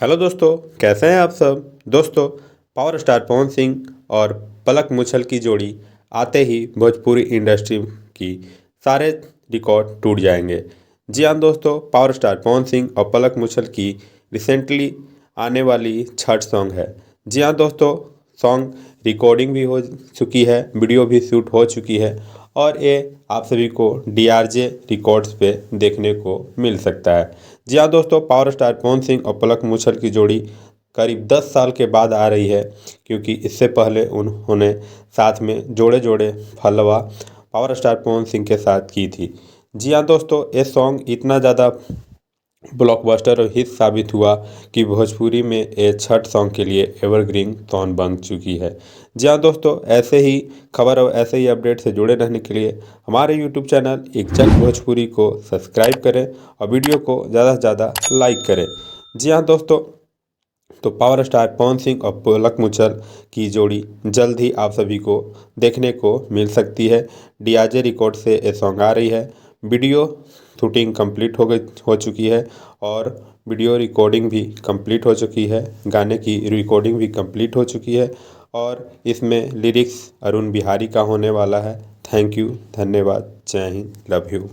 Hello दोस्तों, कैसे हैं आप सब। दोस्तों, पावर स्टार पवन सिंह और पलक मुछल की जोड़ी आते ही भोजपुरी इंडस्ट्री की सारे रिकॉर्ड टूट जाएंगे। जी हाँ दोस्तों, पावर स्टार पवन सिंह और पलक मुछल की रिसेंटली आने वाली छठ सॉन्ग है। जी हाँ दोस्तों, सॉन्ग रिकॉर्डिंग भी हो चुकी है, वीडियो भी शूट हो चुकी है और ये आप सभी को DRJ रिकॉर्ड्स पे देखने को मिल सकता है। जी हाँ दोस्तों, पावर स्टार पवन सिंह और पलक मुछल की जोड़ी करीब 10 साल के बाद आ रही है, क्योंकि इससे पहले उन्होंने साथ में जोड़े जोड़े फलवा पावर स्टार पवन सिंह के साथ की थी। जी हाँ दोस्तों, ये सॉन्ग इतना ज़्यादा ब्लॉकबस्टर और हिट साबित हुआ कि भोजपुरी में ये छठ सॉन्ग के लिए एवरग्रीन सॉन्ग बन चुकी है। जी हाँ दोस्तों, ऐसे ही खबर और ऐसे ही अपडेट से जुड़े रहने के लिए हमारे यूट्यूब चैनल एक झलक भोजपुरी को सब्सक्राइब करें और वीडियो को ज़्यादा से ज़्यादा लाइक करें। जी हाँ दोस्तों, तो पावर स्टार पवन सिंह और पलक मुछल की जोड़ी जल्द ही आप सभी को देखने को मिल सकती है। DRJ रिकॉर्ड से ये सॉन्ग आ रही है। वीडियो शूटिंग कंप्लीट हो चुकी है और वीडियो रिकॉर्डिंग भी कंप्लीट हो चुकी है। गाने की रिकॉर्डिंग भी कंप्लीट हो चुकी है और इसमें लिरिक्स अरुण बिहारी का होने वाला है। थैंक यू, धन्यवाद, जय हिंद, लव यू।